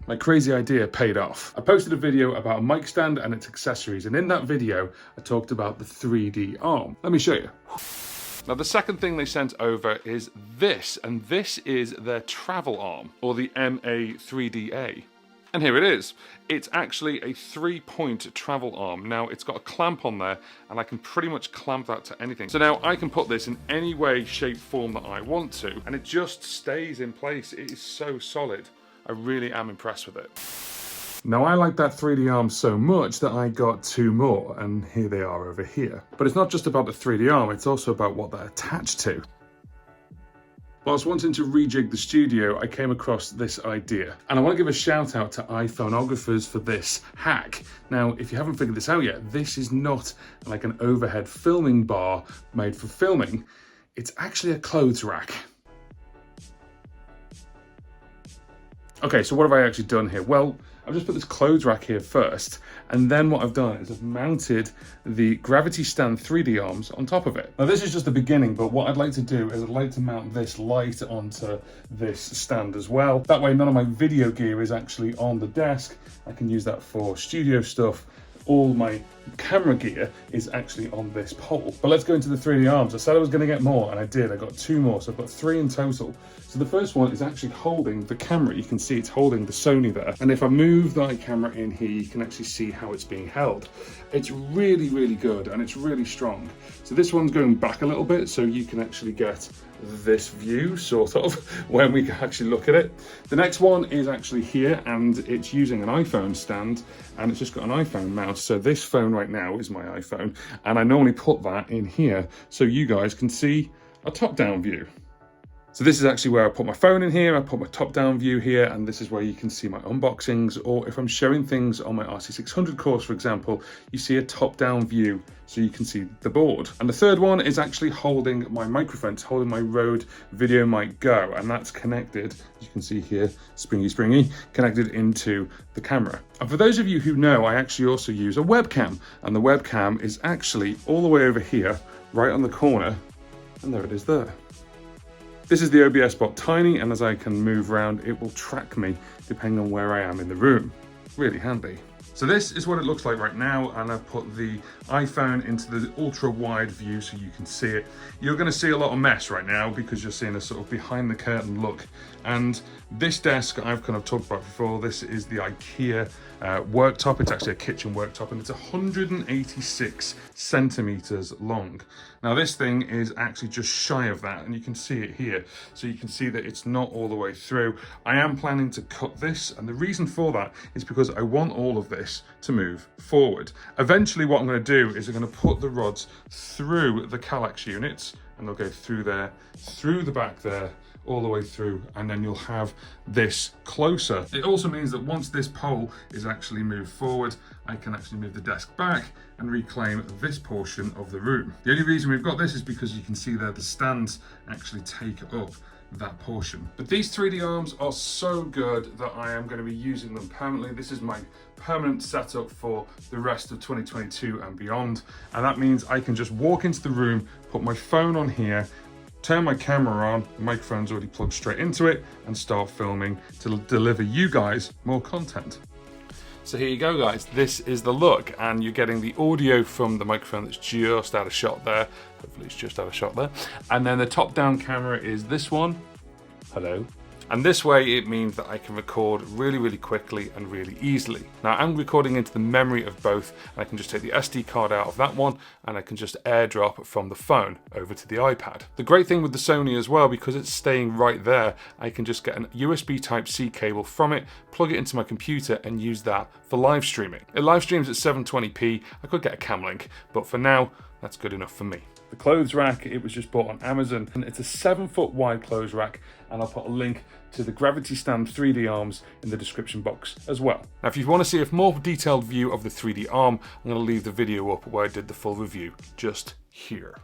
My crazy idea paid off. I posted a video about a mic stand and its accessories, and in that video, I talked about the 3D arm. Let me show you. Now, the second thing they sent over is this, and this is their travel arm, or the MA3DA. And here it is. It's actually a 3-point travel arm. Now, it's got a clamp on there, and I can pretty much clamp that to anything. So now I can put this in any way, shape, form that I want to, and it just stays in place. It is so solid. I really am impressed with it. Now, I like that 3D arm so much that I got 2 more, and here they are over here. But it's not just about the 3D arm, it's also about what they're attached to. Whilst wanting to rejig the studio, I came across this idea. And I want to give a shout out to iPhoneographers for this hack. Now, if you haven't figured this out yet, this is not like an overhead filming bar made for filming. It's actually a clothes rack. Okay, so what have I actually done here? Well, I've just put this clothes rack here first, and then what I've done is I've mounted the gravity stand 3D arms on top of it. Now, this is just the beginning, but what I'd like to do is I'd like to mount this light onto this stand as well. That way, none of my video gear is actually on the desk. I can use that for studio stuff. All my camera gear is actually on this pole. But let's go into the 3D arms. I said I was going to get more, and I did. I got 2 more, so I've got 3 in total. So the first one is actually holding the camera. You can see it's holding the Sony there. And if I move that camera in here, you can actually see how it's being held. It's really, really good, and it's really strong. So this one's going back a little bit, so you can actually get this view, sort of, when we actually look at it. The next one is actually here, and it's using an iPhone stand, and it's just got an iPhone mouse. So this phone right now is my iPhone, and I normally put that in here so you guys can see a top-down view. So this is actually where I put my phone in here, I put my top-down view here, and this is where you can see my unboxings, or if I'm showing things on my RC600 course, for example, you see a top-down view so you can see the board. And the third one is actually holding my microphone. It's holding my Rode Video Mic Go, and that's connected, as you can see here, springy, connected into the camera. And for those of you who know, I actually also use a webcam, and the webcam is actually all the way over here, right on the corner, and there it is there. This is the OBS Bot Tiny, and as I can move around, it will track me depending on where I am in the room. Really handy. So this is what it looks like right now, and I've put the iPhone into the ultra wide view so you can see it. You're going to see a lot of mess right now because you're seeing a sort of behind the curtain look. And this desk I've kind of talked about before. This is the IKEA worktop. It's actually a kitchen worktop, and it's 186 centimeters long. Now this thing is actually just shy of that, and you can see it here. So you can see that it's not all the way through. I am planning to cut this, and the reason for that is because I want all of this to move forward. Eventually what I'm going to do is I'm going to put the rods through the Kallax units, and they'll go through there, through the back there, all the way through, and then you'll have this closer. It also means that once this pole is actually moved forward, I can actually move the desk back and reclaim this portion of the room. The only reason we've got this is because you can see there the stands actually take up that portion. But these 3D arms are so good that I am going to be using them permanently. This is my permanent setup for the rest of 2022 and beyond. And that means I can just walk into the room, put my phone on here, turn my camera on, the microphone's already plugged straight into it, and start filming to deliver you guys more content. So here you go, guys. This is the look, and you're getting the audio from the microphone that's just out of shot there. Hopefully it's just out of shot there. And then the top-down camera is this one. Hello. And this way it means that I can record really, really quickly and really easily. Now I'm recording into the memory of both, and I can just take the SD card out of that one, and I can just airdrop from the phone over to the iPad. The great thing with the Sony as well, because it's staying right there, I can just get an USB Type-C cable from it, plug it into my computer, and use that for live streaming. It live streams at 720p. I could get a cam link, but for now, that's good enough for me. The clothes rack, it was just bought on Amazon, and it's a 7-foot wide clothes rack, and I'll put a link to the gravity stand 3D arms in the description box as well. Now if you want to see a more detailed view of the 3D arm, I'm going to leave the video up where I did the full review just here.